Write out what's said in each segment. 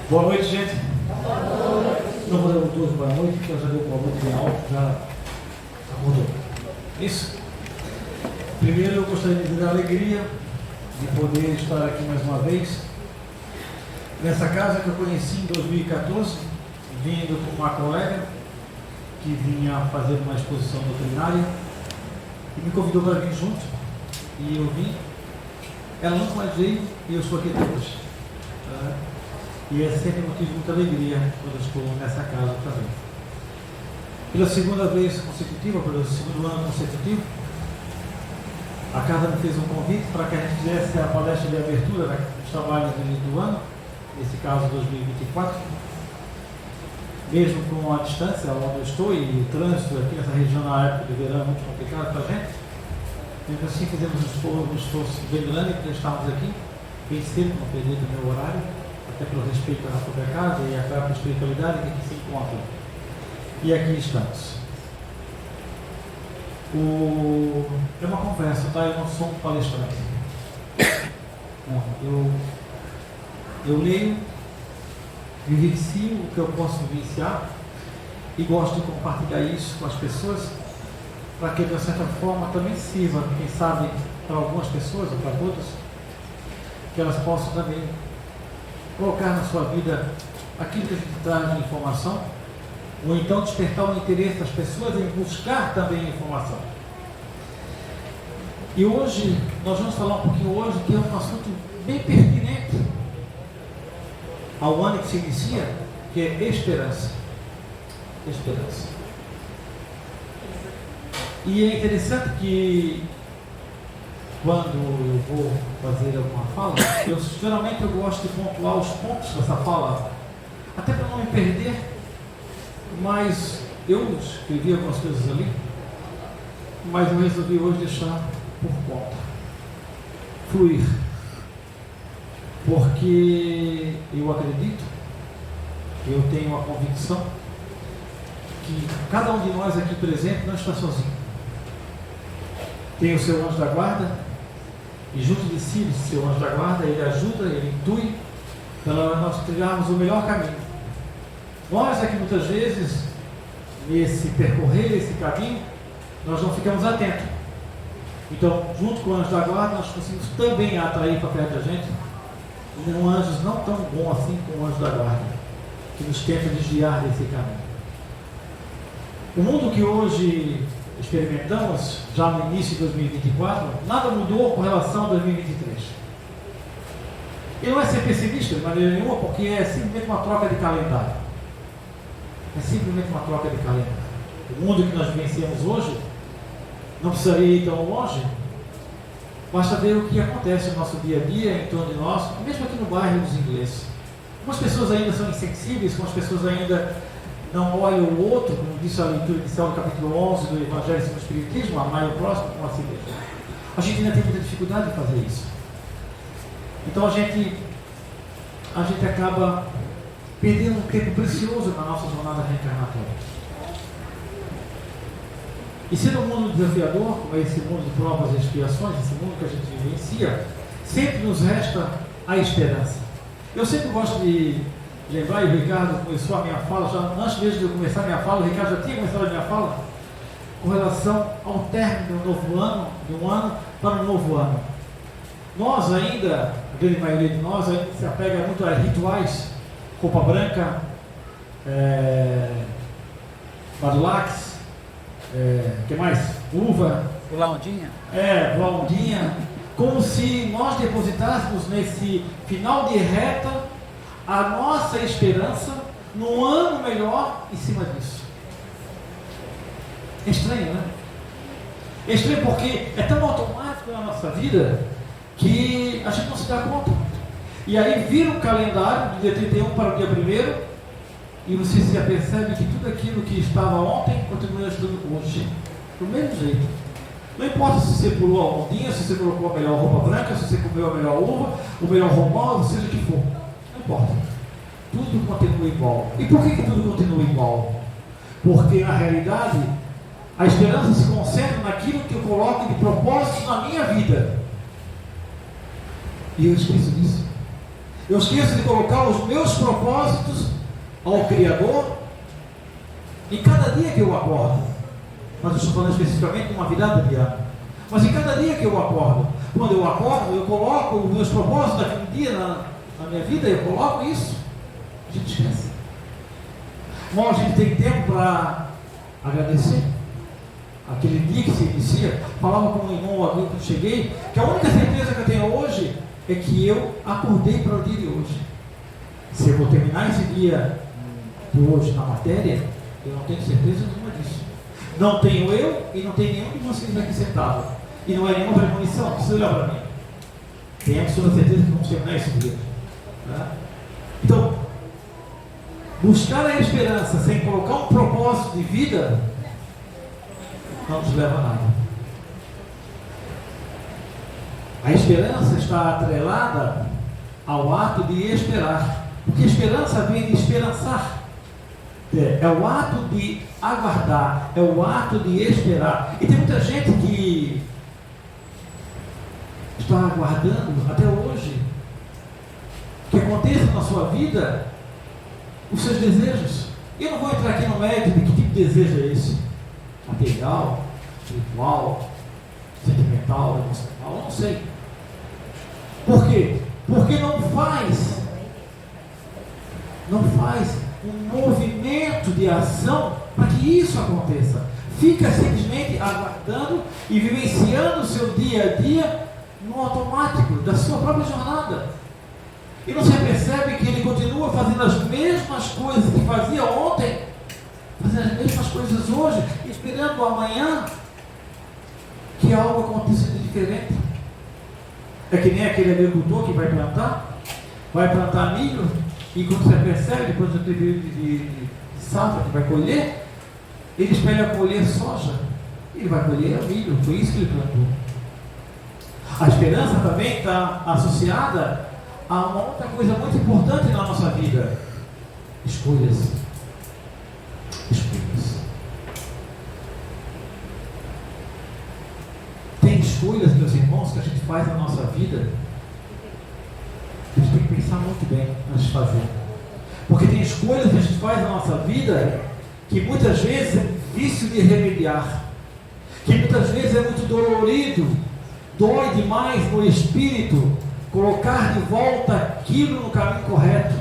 Boa noite, gente. Não vou dar duas boa noite, porque eu já dei boa noite bem alto, já acordou. Isso. Primeiro eu gostaria de dizer a alegria de poder estar aqui mais uma vez, nessa casa que eu conheci em 2014, vindo com uma colega que vinha fazer uma exposição doutrinária e me convidou para vir junto, e eu vim. Ela nunca mais veio e eu estou aqui até hoje. E é sempre motivo de muita alegria quando eu estou nessa casa também. Pela segunda vez consecutiva, pelo segundo ano consecutivo, a casa me fez um convite para que a gente fizesse a palestra de abertura dos trabalhos do ano, nesse caso 2024, mesmo com a distância onde eu estou e o trânsito aqui nessa região na época de verão é muito complicado para a gente. Então assim fizemos um esforço bem grande para estarmos aqui, bem cedo, não perder também o horário, até pelo respeito à própria casa e à própria espiritualidade que aqui se encontra. E aqui estamos. É uma conversa, tá? Eu não sou um palestrante. Não, eu leio, vivencio o que eu posso vivenciar e gosto de compartilhar isso com as pessoas para que de certa forma também sirva, quem sabe, para algumas pessoas ou para todas, que elas possam também colocar na sua vida aquilo que a gente traz de informação, ou então despertar o interesse das pessoas em buscar também informação. E hoje, nós vamos falar um pouquinho hoje, que é um assunto bem pertinente ao ano que se inicia, que é esperança. Esperança. E é interessante que quando eu vou fazer alguma fala, geralmente eu gosto de pontuar os pontos dessa fala, até para não me perder, mas eu escrevi algumas coisas ali, mas eu resolvi hoje deixar por conta, fluir, porque eu acredito, eu tenho a convicção que cada um de nós aqui presente não está sozinho. Tem o seu anjo da guarda, e junto de si, o seu anjo da guarda, ele ajuda, ele intui, para nós trilharmos o melhor caminho. Nós aqui muitas vezes, nesse percorrer, esse caminho, nós não ficamos atentos. Então, junto com o anjo da guarda, nós conseguimos também atrair para perto da gente anjos não tão bons assim como o anjo da guarda, que nos tenta desviar desse caminho. O mundo que hoje experimentamos, já no início de 2024, nada mudou com relação a 2023. E não é ser pessimista de maneira nenhuma, porque é simplesmente uma troca de calendário. É simplesmente uma troca de calendário. O mundo que nós vivenciamos hoje, não precisaria ir tão longe, basta ver o que acontece no nosso dia a dia, em torno de nós, mesmo aqui no bairro dos ingleses. Algumas pessoas ainda são insensíveis, algumas pessoas ainda não olha o outro, como disse a leitura inicial do capítulo 11 do Evangelho segundo o Espiritismo, amar o próximo como a si mesmo. A gente ainda tem muita dificuldade de fazer isso. Então a gente acaba perdendo um tempo precioso na nossa jornada reencarnatória. E sendo um mundo desafiador, como é esse mundo de provas e expiações, esse mundo que a gente vivencia, sempre nos resta a esperança. Eu sempre gosto de lembrar, e o Ricardo começou a minha fala, já antes mesmo de eu começar a minha fala, o Ricardo já tinha começado a minha fala, com relação ao término do novo ano, de um ano para um novo ano. Nós ainda, a grande maioria de nós, ainda se apega muito a rituais, roupa branca, badulax, que mais? Uva. Pular ondinha? Pular ondinha, como se nós depositássemos nesse final de reta a nossa esperança num ano melhor em cima disso. É estranho, né? É estranho porque é tão automático na nossa vida que a gente não se dá conta. E aí vira um calendário do dia 31 para o dia 1º e você se apercebe que tudo aquilo que estava ontem continua estando hoje. Do mesmo jeito. Não importa se você pulou a ondinha, se você colocou a melhor roupa branca, se você comeu a melhor uva, o melhor romão, seja o que for. Não importa. Tudo continua igual. E por que tudo continua igual? Porque na realidade a esperança se concentra naquilo que eu coloco de propósito na minha vida. E eu esqueço disso. Eu esqueço de colocar os meus propósitos ao Criador em cada dia que eu acordo. Mas eu estou falando especificamente de uma virada de ano. Mas em cada dia que eu acordo, quando eu acordo, eu coloco os meus propósitos daquele dia na minha vida, eu coloco isso. A gente esquece. Bom, a gente tem tempo para agradecer. Aquele dia que se inicia, falava com um irmão aqui quando cheguei, que a única certeza que eu tenho hoje é que eu acordei para o dia de hoje. Se eu vou terminar esse dia de hoje na matéria, eu não tenho certeza nenhuma disso. Não tenho eu e não tem nenhum de vocês aqui sentado. E não é nenhuma premonição, não precisa olhar para mim. Tenho absoluta certeza que vamos terminar esse dia. Tá? Então, buscar a esperança sem colocar um propósito de vida não nos leva a nada. A esperança está atrelada ao ato de esperar. Porque esperança vem de esperançar. É o ato de aguardar, é o ato de esperar. E tem muita gente que está aguardando até hoje que aconteça na sua vida os seus desejos. E eu não vou entrar aqui no mérito de que tipo de desejo é esse: material, espiritual, sentimental, emocional, eu não sei. Por quê? Porque não faz um movimento de ação para que isso aconteça. Fica simplesmente aguardando e vivenciando o seu dia a dia no automático da sua própria jornada. E não se percebe que ele continua fazendo as mesmas coisas que fazia ontem, fazendo as mesmas coisas hoje, esperando amanhã que algo aconteça de diferente. É que nem aquele agricultor que vai plantar milho, e quando você percebe, depois do período de safra que vai colher, ele espera colher soja, ele vai colher milho, foi isso que ele plantou. A esperança também está associada a uma outra coisa muito importante na nossa vida: escolhas. Tem escolhas, meus irmãos, que a gente faz na nossa vida. A gente tem que pensar muito bem antes de fazer. Porque tem escolhas que a gente faz na nossa vida que muitas vezes é difícil de remediar, que muitas vezes é muito dolorido, dói demais no espírito colocar de volta aquilo no caminho correto.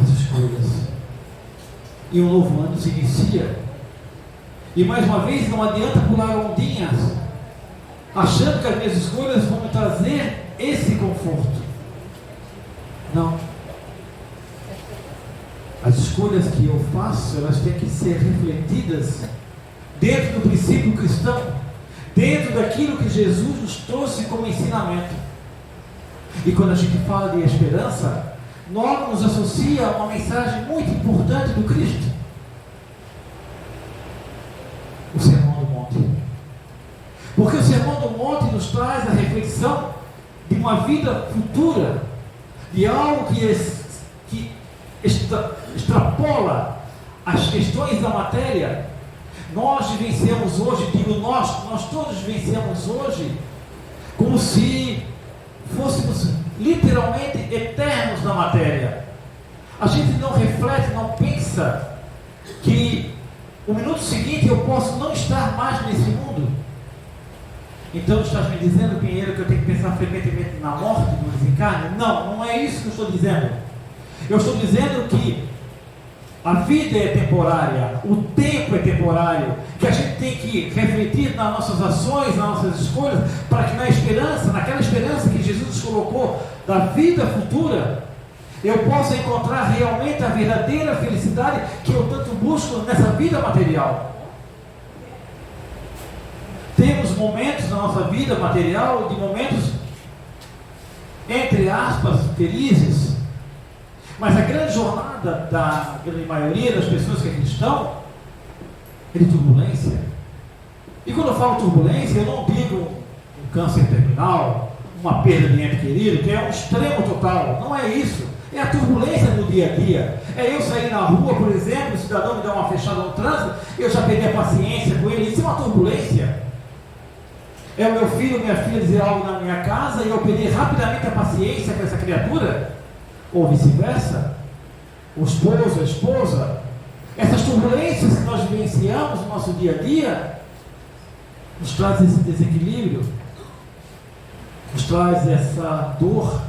As escolhas. E um novo ano se inicia. E mais uma vez, não adianta pular ondinhas achando que as minhas escolhas vão me trazer esse conforto. Não. As escolhas que eu faço, elas têm que ser refletidas dentro do princípio cristão, dentro daquilo que Jesus nos trouxe como ensinamento. E quando a gente fala de esperança, logo nos associa a uma mensagem muito importante do Cristo: o Sermão do Monte. Porque o Sermão do Monte nos traz a reflexão de uma vida futura, de algo que extrapola as questões da matéria. Nós vivenciamos hoje, digo nós todos vivenciamos hoje, como se fôssemos literalmente eternos na matéria. A gente não reflete, não pensa que o minuto seguinte eu posso não estar mais nesse mundo. Então estás me dizendo, Pinheiro, que eu tenho que pensar frequentemente na morte, no desencarne? Não, não é isso que eu estou dizendo. Eu estou dizendo que a vida é temporária, o tempo é temporário, que a gente tem que refletir nas nossas ações, nas nossas escolhas, para que na esperança, naquela esperança que Jesus nos colocou da vida futura, eu possa encontrar realmente a verdadeira felicidade que eu tanto busco nessa vida material. Temos momentos na nossa vida material, de momentos, entre aspas, felizes, mas a grande jornada da grande maioria das pessoas que aqui estão é de turbulência. E quando eu falo turbulência, eu não digo um câncer terminal, uma perda de ente querido, que é um extremo total. Não é isso. É a turbulência do dia a dia. É eu sair na rua, por exemplo, o cidadão me dá uma fechada no trânsito, eu já perdi a paciência com ele. Isso é uma turbulência. É o meu filho ou minha filha dizer algo na minha casa e eu perder rapidamente a paciência com essa criatura? Ou vice-versa? O esposo, a esposa? Essas turbulências que nós vivenciamos no nosso dia a dia nos traz esse desequilíbrio, nos traz essa dor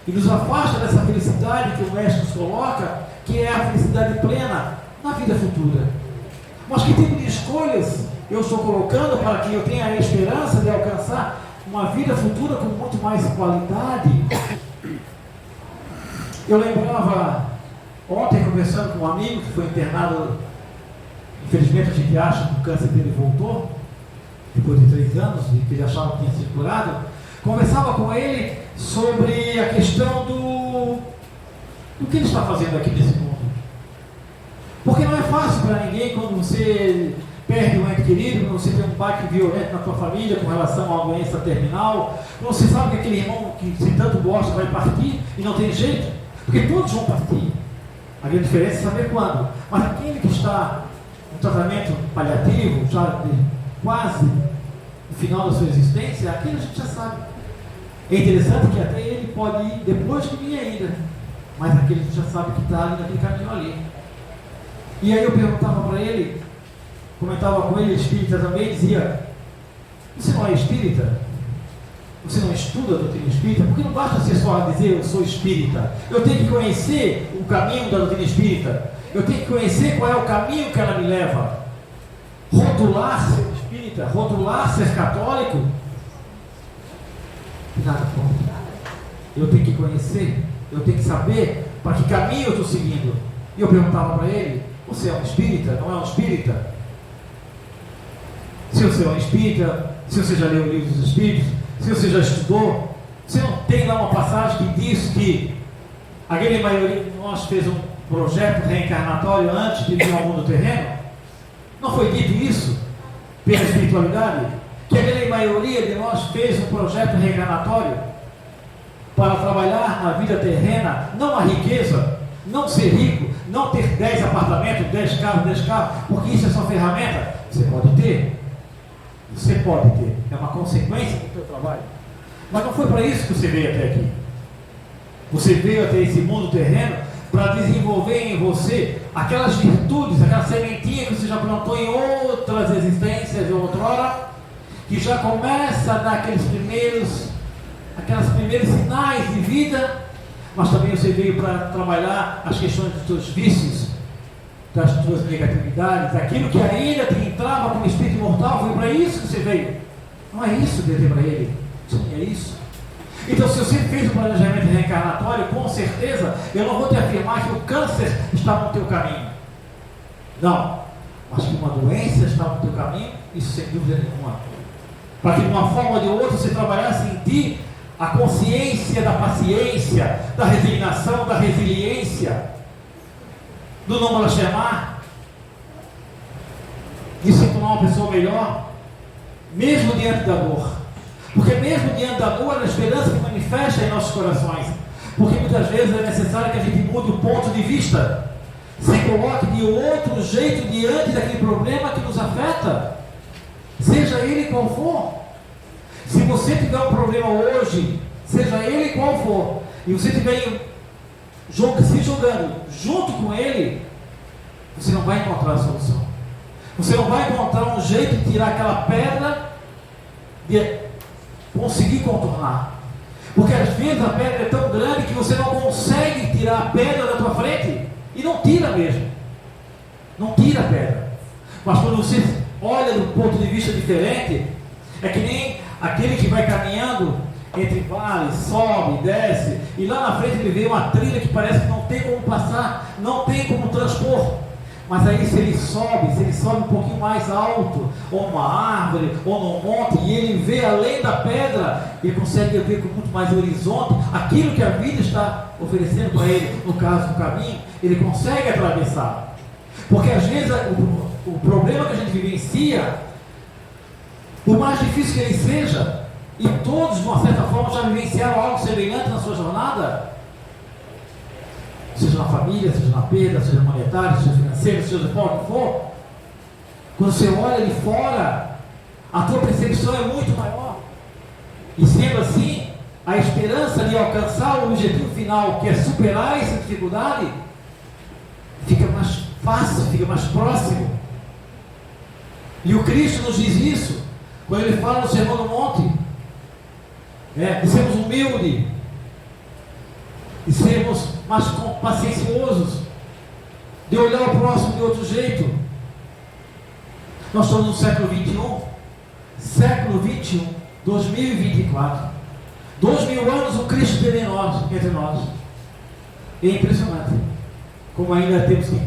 e nos afasta dessa felicidade que o Mestre nos coloca, que é a felicidade plena na vida futura. Mas que tipo de escolhas eu estou colocando para que eu tenha a esperança de alcançar uma vida futura com muito mais qualidade? Eu lembrava ontem, conversando com um amigo que foi internado, infelizmente a gente acha que o câncer dele voltou, depois de 3 anos, e que ele achava que tinha sido curado. Conversava com ele sobre a questão do que ele está fazendo aqui nesse mundo. Porque não é fácil para ninguém quando você perde um ente querido, quando você tem um baque violento na tua família com relação a uma doença terminal, quando você sabe que aquele irmão que você tanto gosta vai partir e não tem jeito, porque todos vão partir. A grande diferença é saber quando. Mas aquele que está no tratamento paliativo, já de quase no final da sua existência, aquilo a gente já sabe. É interessante que até ele pode ir depois de mim ainda, mas aquele a gente já sabe que está ali naquele caminho ali. E aí eu perguntava para ele, comentava com ele, espírita também, dizia: você não é espírita? Você não estuda a doutrina espírita? Porque não basta ser só dizer eu sou espírita. Eu tenho que conhecer o caminho da doutrina espírita. Eu tenho que conhecer qual é o caminho que ela me leva. Rotular ser espírita, rotular ser católico, nada contra. Eu tenho que conhecer, eu tenho que saber para que caminho eu estou seguindo. E eu perguntava para ele: você é um espírita? Não é um espírita? Se você é um espírita, se você já leu o livro dos espíritos, se você já estudou, você não tem lá uma passagem que diz que a grande maioria de nós fez um projeto reencarnatório antes de vir ao mundo terreno? Não foi dito isso pela espiritualidade? Que a grande maioria de nós fez um projeto reencarnatório para trabalhar na vida terrena, não a riqueza, não ser rico, não ter 10 apartamentos, 10 carros, porque isso é só ferramenta. Você pode ter, é uma consequência do seu trabalho, mas não foi para isso que você veio até aqui. Você veio até esse mundo terreno para desenvolver em você aquelas virtudes, aquela sementinha que você já plantou em outras existências de outrora, que já começa a dar aqueles primeiros sinais de vida. Mas também você veio para trabalhar as questões dos teus vícios, das tuas negatividades, aquilo que ainda te entrava como espírito imortal. Foi para isso que você veio. Não é isso que eu dei para ele. Sim, é isso. Então, se você fez um planejamento reencarnatório, com certeza eu não vou te afirmar que o câncer está no teu caminho. Não. Mas que uma doença está no teu caminho, isso sem dúvida nenhuma. Para que de uma forma ou de outra você trabalhasse em ti a consciência da paciência, da resignação, da resiliência, do não blasfemar, de se tornar uma pessoa melhor, mesmo diante da dor. Porque mesmo diante da dor, a esperança se manifesta em nossos corações. Porque muitas vezes é necessário que a gente mude o ponto de vista, se coloque de outro jeito diante daquele problema que nos afeta, seja ele qual for. Se você tiver um problema hoje, seja ele qual for, e você estiver se jogando junto com ele, você não vai encontrar a solução. Você não vai encontrar um jeito de tirar aquela pedra, de conseguir contornar. Porque às vezes a pedra é tão grande que você não consegue tirar a pedra da tua frente, e não tira mesmo. Não tira a pedra. Mas quando você olha do ponto de vista diferente, é que nem aquele que vai caminhando entre vales, sobe, desce, e lá na frente ele vê uma trilha que parece que não tem como passar, não tem como transpor. Mas aí se ele sobe um pouquinho mais alto, ou numa árvore, ou num monte, e ele vê além da pedra, ele consegue ver com muito mais horizonte aquilo que a vida está oferecendo para ele, no caso do caminho, ele consegue atravessar. Porque às vezes o problema que a gente vivencia, por mais difícil que ele seja, e todos de uma certa forma já vivenciaram algo semelhante na sua jornada, seja na família, seja na perda, seja monetária, seja financeira, seja qual que for, quando você olha de fora, A tua percepção é muito maior. E sendo assim, a esperança de alcançar o objetivo final, que é superar essa dificuldade, fica mais fácil, fica mais próximo. E o Cristo nos diz isso, quando ele fala no Sermão do Monte, de sermos humildes, de sermos mais pacienciosos, de olhar o próximo de outro jeito. Nós estamos no século XXI, 2024. 2000 anos o Cristo teve entre nós. É impressionante como ainda temos que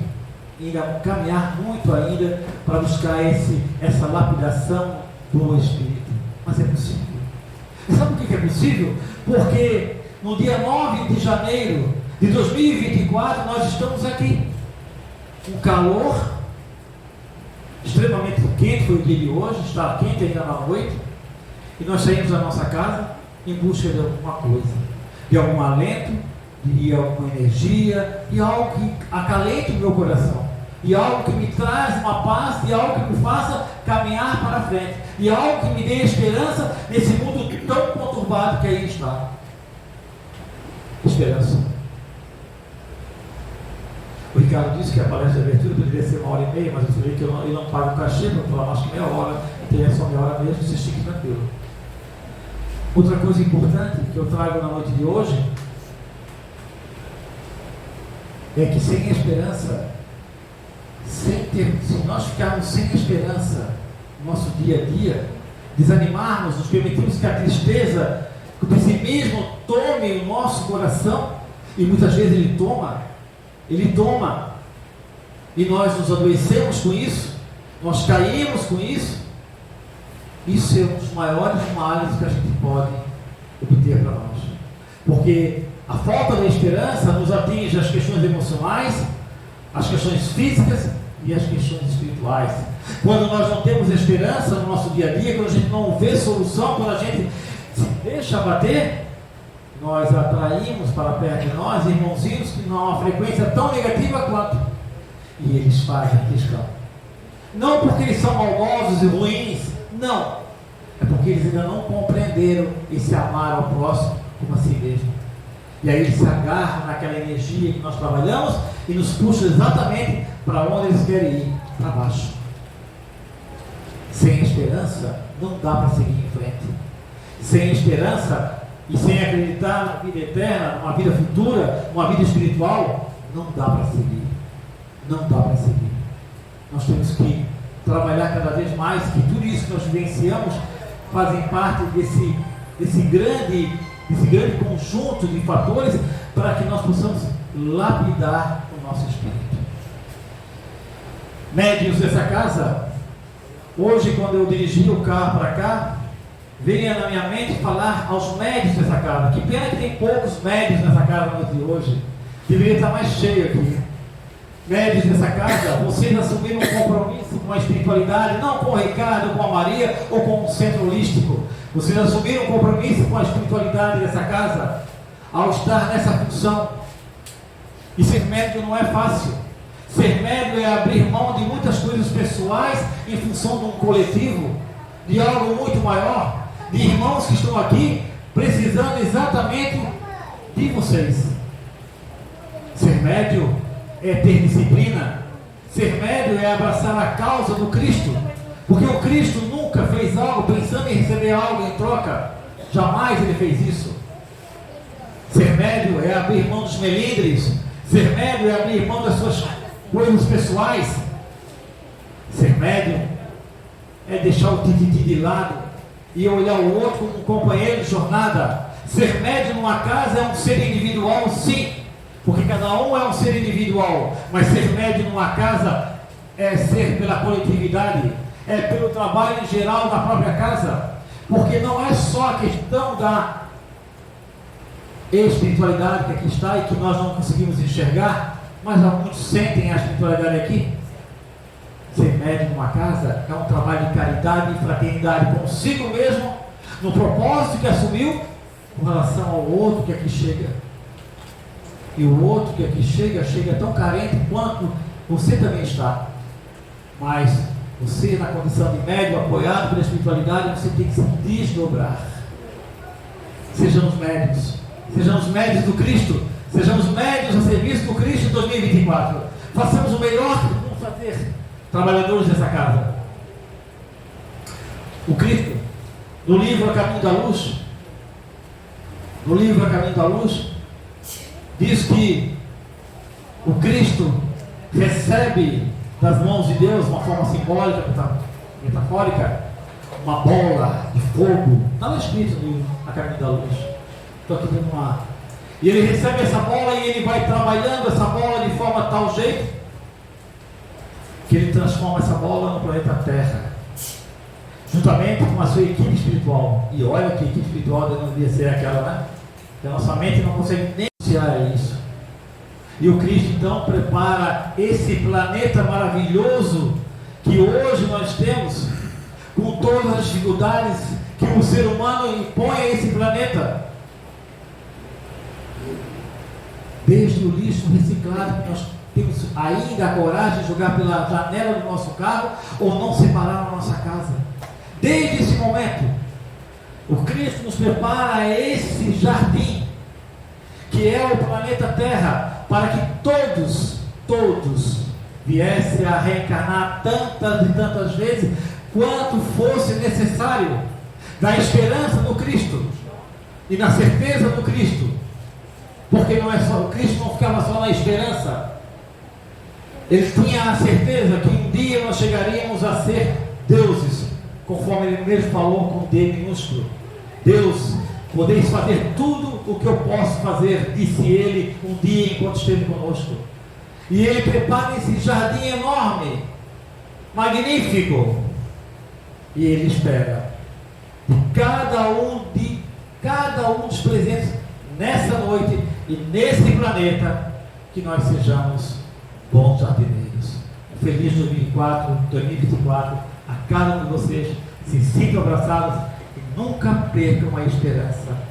caminhar muito ainda para buscar essa lapidação do Espírito. Mas é possível. E sabe por que é possível? Porque no dia 9 de janeiro de 2024 nós estamos aqui. Um calor extremamente quente, foi o dia de hoje, está quente ainda na noite, e nós saímos da nossa casa em busca de alguma coisa, de algum alento, de alguma energia, de algo que acalente o meu coração, de algo que me traz uma paz, de algo que me faça caminhar para frente, de algo que me dê esperança nesse mundo tão conturbado que aí está. Esperança. O Ricardo disse que a palestra de abertura poderia ser 1h30, mas eu falei que eu não pago o cachê para falar mais que meia hora, então é só meia hora mesmo, vocês fiquem tranquilos. Outra coisa importante que eu trago na noite de hoje é que sem esperança, se nós ficarmos sem esperança no nosso dia a dia, desanimarmos, nos permitirmos que a tristeza, que o pessimismo tome o nosso coração, e muitas vezes ele toma, e nós nos adoecemos com isso, nós caímos com isso. Isso é um dos maiores males que a gente pode obter para nós, porque a falta da esperança nos atinge as questões emocionais, as questões físicas e as questões espirituais. Quando nós não temos esperança no nosso dia a dia, quando a gente não vê solução, quando a gente se deixa abater, nós atraímos para perto de nós irmãozinhos que não há uma frequência tão negativa quanto, e eles fazem questão, não porque eles são maldosos e ruins, não, é porque eles ainda não compreenderam e se amaram ao próximo como a si mesmo, e aí eles se agarram naquela energia que nós trabalhamos e nos puxam exatamente para onde eles querem ir, para baixo. Sem esperança não dá para seguir em frente. Sem esperança e sem acreditar na vida eterna, numa vida futura, numa vida espiritual, não dá para seguir. Não dá para seguir. Nós temos que trabalhar cada vez mais, que tudo isso que nós vivenciamos fazem parte desse grande conjunto de fatores para que nós possamos lapidar o nosso espírito. Médiuns dessa casa, hoje quando eu dirigi o carro para cá, veio na minha mente falar aos médios dessa casa. Que pena que tem poucos médios nessa casa na noite de hoje. Deveria estar mais cheio aqui. Médios dessa casa, vocês assumiram um compromisso com a espiritualidade, não com o Ricardo, com a Maria ou com o centro holístico. Vocês assumiram um compromisso com a espiritualidade dessa casa ao estar nessa função. E ser médium não é fácil. Ser médium é abrir mão de muitas coisas pessoais em função de um coletivo, de algo muito maior, de irmãos que estão aqui precisando exatamente de vocês. Ser médium é ter disciplina. Ser médium é abraçar a causa do Cristo, porque o Cristo nunca fez algo pensando em receber algo em troca. Jamais ele fez isso. Ser médium é abrir mão dos melindres. Ser médium é abrir mão das suas coisas pessoais. Ser médium é deixar o tititi de lado e olhar o outro como um companheiro de jornada. Ser médium numa casa é um ser individual, sim, porque cada um é um ser individual, mas ser médium numa casa é ser pela coletividade, é pelo trabalho em geral da própria casa, porque não é só a questão da espiritualidade que aqui está e que nós não conseguimos enxergar, mas muitos sentem a espiritualidade aqui. Ser médium numa casa é um trabalho de caridade e fraternidade consigo mesmo, no propósito que assumiu com relação ao outro que aqui chega. E o outro que aqui chega tão carente quanto você também está. Mas Você, na condição de médio, apoiado pela espiritualidade, você tem que se desdobrar. Sejamos médios do Cristo, sejamos médios a serviço do Cristo em 2024. Façamos o melhor que podemos fazer, trabalhadores dessa casa. O Cristo, no livro A Caminho da Luz, diz que o Cristo recebe das mãos de Deus, de uma forma simbólica, metafórica, uma bola de fogo. Está lá escrito no livro A Caminho da Luz. Estou aqui dando uma. E ele recebe essa bola e ele vai trabalhando essa bola de forma tal jeito que ele transforma essa bola no planeta Terra, juntamente com a sua equipe espiritual. E olha que equipe espiritual não devia ser aquela, né? Que a nossa mente não consegue nem associar isso. E o Cristo então prepara esse planeta maravilhoso que hoje nós temos, com todas as dificuldades que o ser humano impõe a esse planeta. Desde o lixo reciclado que nós temos ainda a coragem de jogar pela janela do nosso carro ou não separar na nossa casa. Desde esse momento, o Cristo nos prepara esse jardim, que é o planeta Terra, para que todos viessem a reencarnar tantas e tantas vezes quanto fosse necessário, na esperança no Cristo e na certeza do Cristo. Porque não é só, o Cristo não ficava só na esperança, ele tinha a certeza que um dia nós chegaríamos a ser deuses, conforme ele mesmo falou com D minúsculo. Deus, podeis fazer tudo o que eu posso fazer, disse ele um dia enquanto esteve conosco. E ele prepara esse jardim enorme, magnífico, e ele espera de cada um dos presentes nessa noite e nesse planeta, que nós sejamos bons jardineiros. Feliz 2024 a cada um de vocês. Se sintam abraçados e nunca percam a esperança.